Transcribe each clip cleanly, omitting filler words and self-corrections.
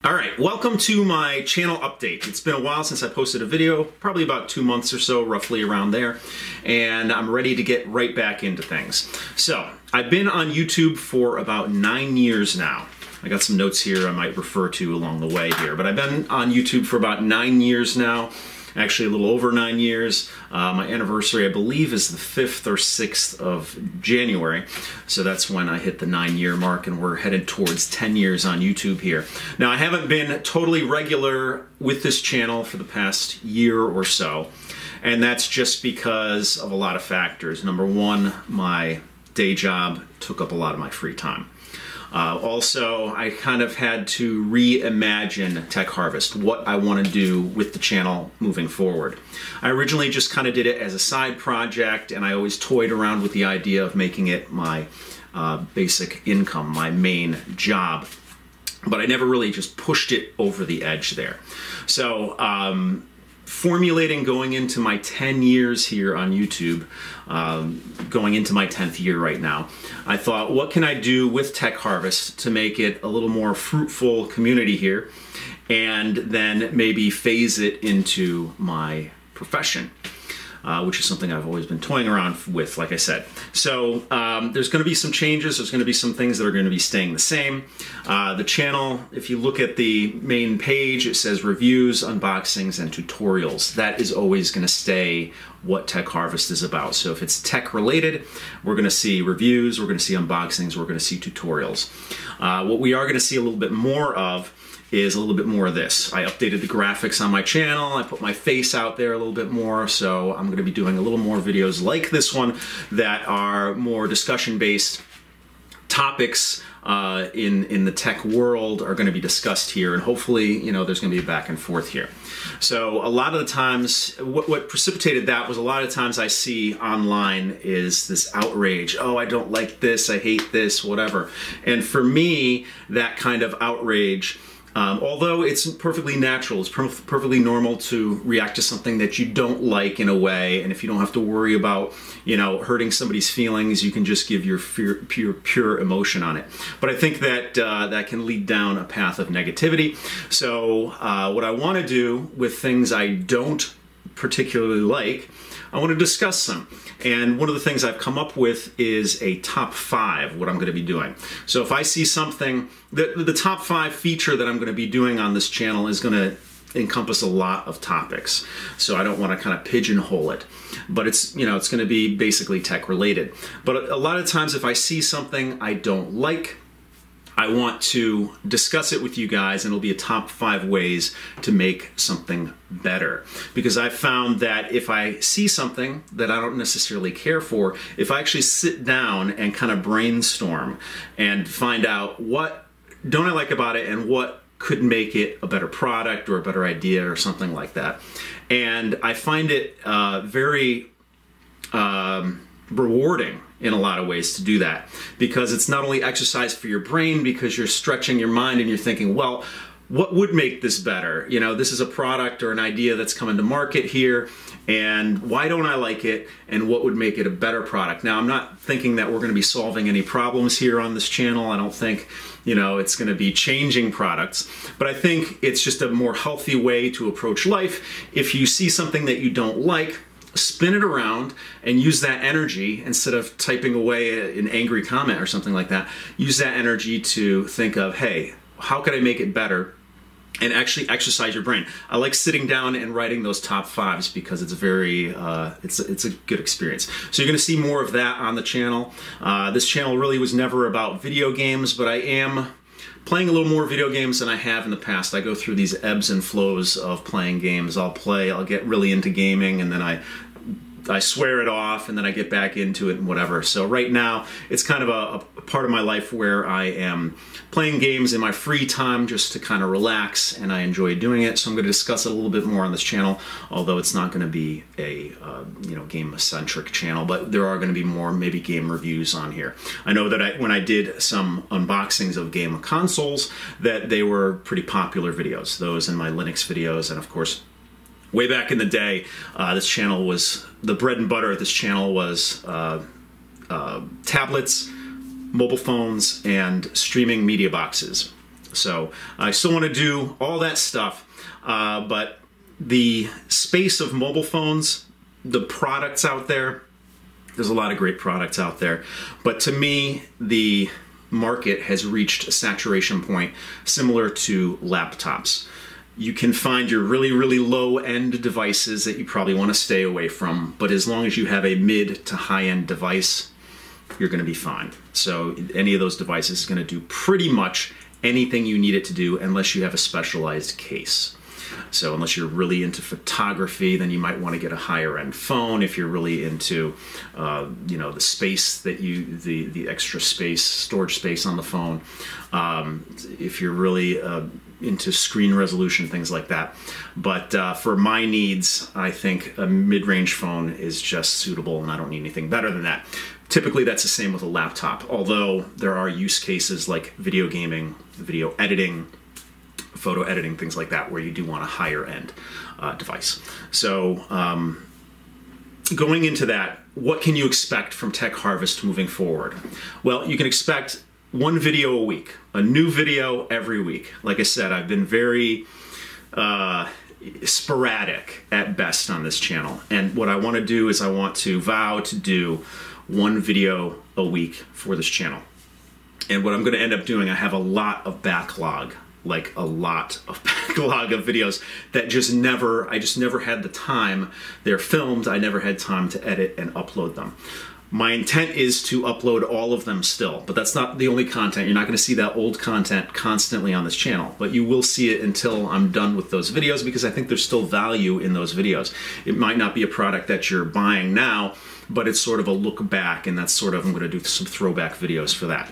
All right, welcome to my channel update. It's been a while since I posted a video, probably about 2 months or so, roughly around there, and I'm ready to get right back into things. So, I've been on YouTube for about 9 years now. I got some notes here I might refer to along the way here, but I've been on YouTube for about 9 years now. Actually a little over 9 years. My anniversary, I believe, is the 5th or 6th of January. So that's when I hit the 9-year mark, and we're headed towards 10 years on YouTube here. Now, I haven't been totally regular with this channel for the past year or so, and that's just because of a lot of factors. Number one, my day job took up a lot of my free time. Also, I kind of had to reimagine TechHarvest, what I want to do with the channel moving forward. I originally just kind of did it as a side project, and I always toyed around with the idea of making it my basic income, my main job. But I never really just pushed it over the edge there. So, formulating going into my 10 years here on YouTube, going into my 10th year right now, I thought, what can I do with TechHarvest to make it a little more fruitful community here, and then maybe phase it into my profession, which is something I've always been toying around with, like I said. So there's going to be some changes. There's going to be some things that are going to be staying the same. The channel, if you look at the main page, it says reviews, unboxings, and tutorials. That is always going to stay what TechHarvest is about. So if it's tech related, we're going to see reviews, we're going to see unboxings, we're going to see tutorials. What we are going to see a little bit more of is a little bit more of this. I updated the graphics on my channel, I put my face out there a little bit more, so I'm going to be doing a little more videos like this one that are more discussion-based. Topics in the tech world are going to be discussed here, and hopefully, you know, there's going to be a back and forth here. So a lot of the times, what precipitated that was a lot of times I see online is this outrage. Oh, I don't like this, I hate this, whatever. And for me, that kind of outrage, although it's perfectly natural, it's perfectly normal to react to something that you don't like in a way, and if you don't have to worry about, you know, hurting somebody's feelings, you can just give your pure emotion on it. But I think that that can lead down a path of negativity. So what I want to do with things I don't particularly like, I want to discuss them. And one of the things I've come up with is a top 5, what I'm going to be doing. So if I see something, the top 5 feature that I'm going to be doing on this channel is going to encompass a lot of topics. So I don't want to kind of pigeonhole it. But it's, you know, it's going to be basically tech related. But a lot of times if I see something I don't like, I want to discuss it with you guys, and it'll be a top 5 ways to make something better. Because I've found that if I see something that I don't necessarily care for, if I actually sit down and kind of brainstorm and find out what don't I like about it and what could make it a better product or a better idea or something like that. And I find it very rewarding in a lot of ways to do that, because it's not only exercise for your brain, because you're stretching your mind and you're thinking, well, what would make this better? You know, this is a product or an idea that's coming to market here, and why don't I like it, and what would make it a better product? Now, I'm not thinking that we're going to be solving any problems here on this channel. I don't think, you know, it's going to be changing products, but I think it's just a more healthy way to approach life. If you see something that you don't like, spin it around and use that energy, instead of typing away an angry comment or something like that, use that energy to think of, hey, how could I make it better? And actually exercise your brain. I like sitting down and writing those top 5s because it's very, it's a good experience. So you're going to see more of that on the channel. This channel really was never about video games, but I am playing a little more video games than I have in the past. I go through these ebbs and flows of playing games. I'll get really into gaming, and then I swear it off, and then I get back into it and whatever. So right now, it's kind of a part of my life where I am playing games in my free time just to kind of relax, and I enjoy doing it. So I'm going to discuss it a little bit more on this channel, although it's not going to be a you know, game-centric channel, but there are going to be more maybe game reviews on here. I know that when I did some unboxings of game consoles, that they were pretty popular videos. Those and my Linux videos, and of course, way back in the day, this channel was, the bread and butter of this channel was tablets, mobile phones, and streaming media boxes. So I still want to do all that stuff, but the space of mobile phones, the products out there, there's a lot of great products out there, but to me, the market has reached a saturation point similar to laptops. You can find your really, really low-end devices that you probably want to stay away from, but as long as you have a mid to high-end device, you're going to be fine. So any of those devices is going to do pretty much anything you need it to do unless you have a specialized case. So unless you're really into photography, then you might want to get a higher end phone. If you're really into, you know, the space that the extra space, storage space on the phone. If you're really into screen resolution, things like that. But for my needs, I think a mid-range phone is just suitable, and I don't need anything better than that. Typically, that's the same with a laptop, although there are use cases like video gaming, video editing, photo editing, things like that, where you do want a higher end device. So going into that, what can you expect from TechHarvest moving forward? Well, you can expect one video a week, a new video every week. Like I said, I've been very sporadic at best on this channel. And what I want to do is I want to vow to do one video a week for this channel. And what I'm going to end up doing, I have a lot of backlog, like a lot of backlog of videos that I just never had the time. They're filmed, I never had time to edit and upload them. My intent is to upload all of them still, but that's not the only content. You're not going to see that old content constantly on this channel, but you will see it until I'm done with those videos, because I think there's still value in those videos. It might not be a product that you're buying now, but it's sort of a look back, and that's sort of, I'm going to do some throwback videos for that.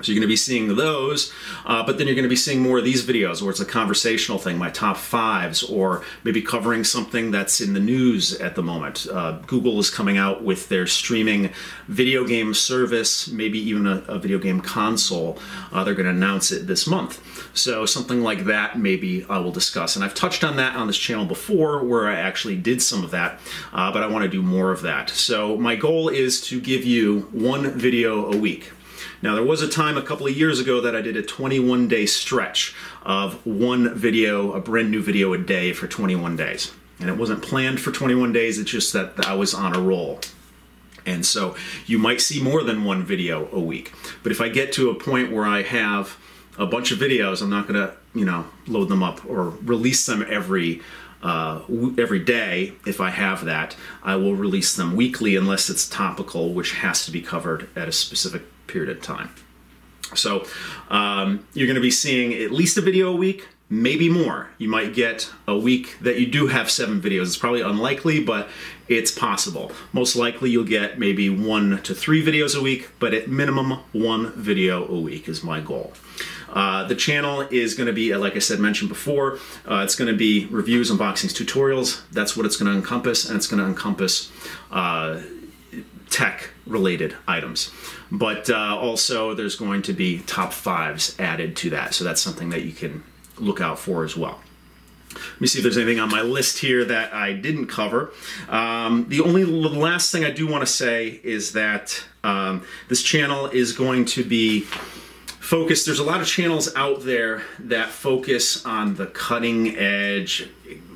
So you're going to be seeing those, but then you're going to be seeing more of these videos where it's a conversational thing, my top fives, or maybe covering something that's in the news at the moment. Google is coming out with their streaming video game service, maybe even a video game console. They're going to announce it this month. So something like that maybe I will discuss. And I've touched on that on this channel before, where I actually did some of that, but I want to do more of that. So my goal is to give you one video a week. Now, there was a time a couple of years ago that I did a 21-day stretch of one video, a brand new video a day for 21 days. And it wasn't planned for 21 days, it's just that I was on a roll. And so you might see more than one video a week. But if I get to a point where I have a bunch of videos, I'm not going to, you know, load them up or release them every day. If I have that, I will release them weekly unless it's topical, which has to be covered at a specific period of time. So you're going to be seeing at least a video a week, maybe more. You might get a week that you do have 7 videos. It's probably unlikely, but it's possible. Most likely you'll get maybe 1 to 3 videos a week, but at minimum 1 video a week is my goal. The channel is going to be, like I said, mentioned before, it's going to be reviews, unboxings, tutorials. That's what it's going to encompass, and it's going to encompass tech-related items. But also there's going to be top 5s added to that, so that's something that you can look out for as well. Let me see if there's anything on my list here that I didn't cover. The last thing I do want to say is that this channel is going to be focused. There's a lot of channels out there that focus on the cutting edge,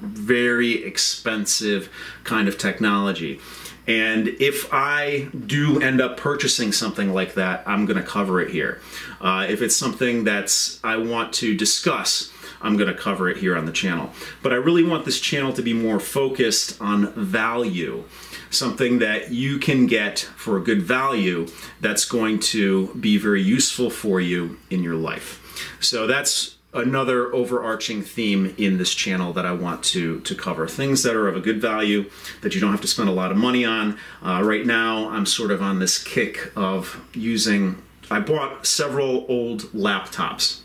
very expensive kind of technology. And if I do end up purchasing something like that, I'm going to cover it here. If it's something that's I want to discuss, I'm going to cover it here on the channel. But I really want this channel to be more focused on value. Something that you can get for a good value that's going to be very useful for you in your life. So that's another overarching theme in this channel that I want to cover. Things that are of a good value that you don't have to spend a lot of money on. Right now, I'm sort of on this kick of I bought several old laptops,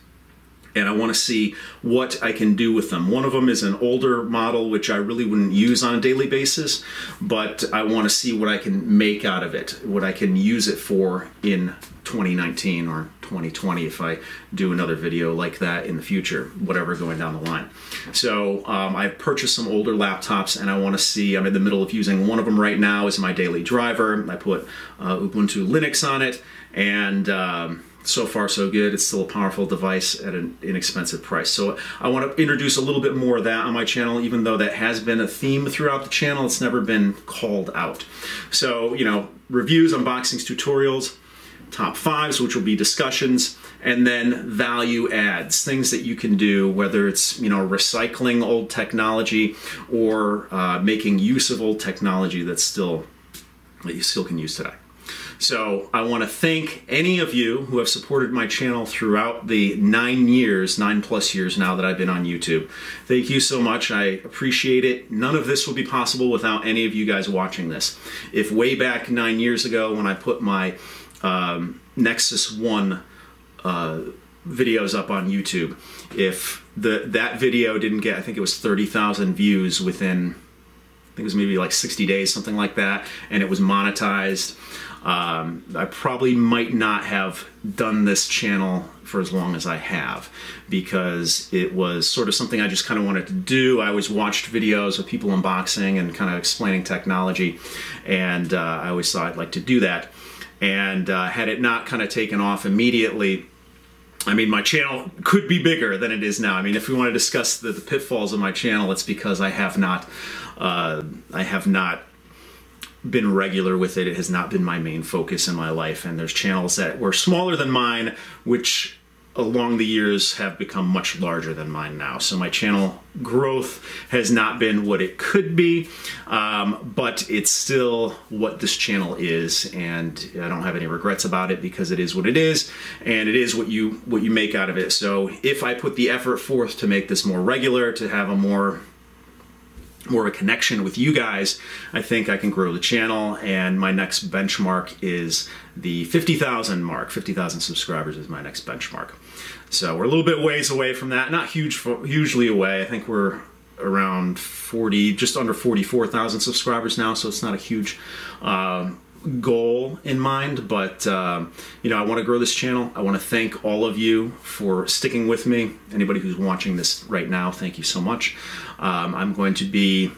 and I want to see what I can do with them. One of them is an older model, which I really wouldn't use on a daily basis, but I want to see what I can make out of it, what I can use it for in 2019 or 2020 if I do another video like that in the future, whatever going down the line. So I've purchased some older laptops, and I want to see, I'm in the middle of using one of them right now as my daily driver. I put Ubuntu Linux on it, and so far so good. It's still a powerful device at an inexpensive price. So I want to introduce a little bit more of that on my channel, even though that has been a theme throughout the channel. It's never been called out. So, you know, reviews, unboxings, tutorials, top fives, which will be discussions, and then value adds, things that you can do, whether it's, you know, recycling old technology or making use of old technology that you still can use today. So I want to thank any of you who have supported my channel throughout the 9+ years now that I've been on YouTube. Thank you so much. I appreciate it. None of this would be possible without any of you guys watching this. If way back 9 years ago when I put my Nexus 1 videos up on YouTube, if that video didn't get, I think it was 30,000 views within, I think it was maybe like 60 days, something like that, and it was monetized, I probably might not have done this channel for as long as I have, because it was sort of something I just kind of wanted to do. I always watched videos of people unboxing and kind of explaining technology, and I always thought I'd like to do that. And had it not kind of taken off immediately, I mean, my channel could be bigger than it is now. I mean, if we want to discuss the pitfalls of my channel, it's because I have not been regular with it. It has not been my main focus in my life, and there's channels that were smaller than mine, which along the years have become much larger than mine now. So my channel growth has not been what it could be, but it's still what this channel is, and I don't have any regrets about it, because it is what it is, and it is what you make out of it. So if I put the effort forth to make this more regular, to have a more a connection with you guys, I think I can grow the channel, and my next benchmark is the 50,000 mark. 50,000 subscribers is my next benchmark. So we're a little bit ways away from that, not hugely away. I think we're around 40, just under 44,000 subscribers now, so it's not a huge goal in mind, but you know, I want to grow this channel. I want to thank all of you for sticking with me. Anybody who's watching this right now, thank you so much. I'm going to be,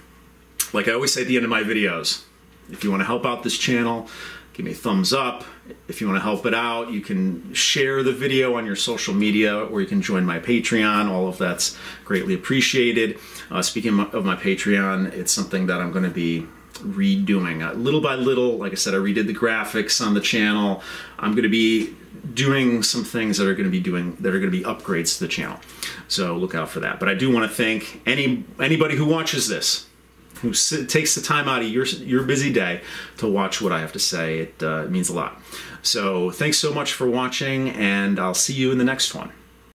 like I always say at the end of my videos, if you want to help out this channel, give me a thumbs up. If you want to help it out, you can share the video on your social media, or you can join my Patreon. All of that's greatly appreciated. Speaking of my Patreon, it's something that I'm going to be redoing little by little. Like I said, I redid the graphics on the channel. I'm going to be doing some things that are going to be upgrades to the channel, so look out for that. But I do want to thank anybody who watches this, who takes the time out of your busy day to watch what I have to say. It means a lot. So thanks so much for watching, and I'll see you in the next one.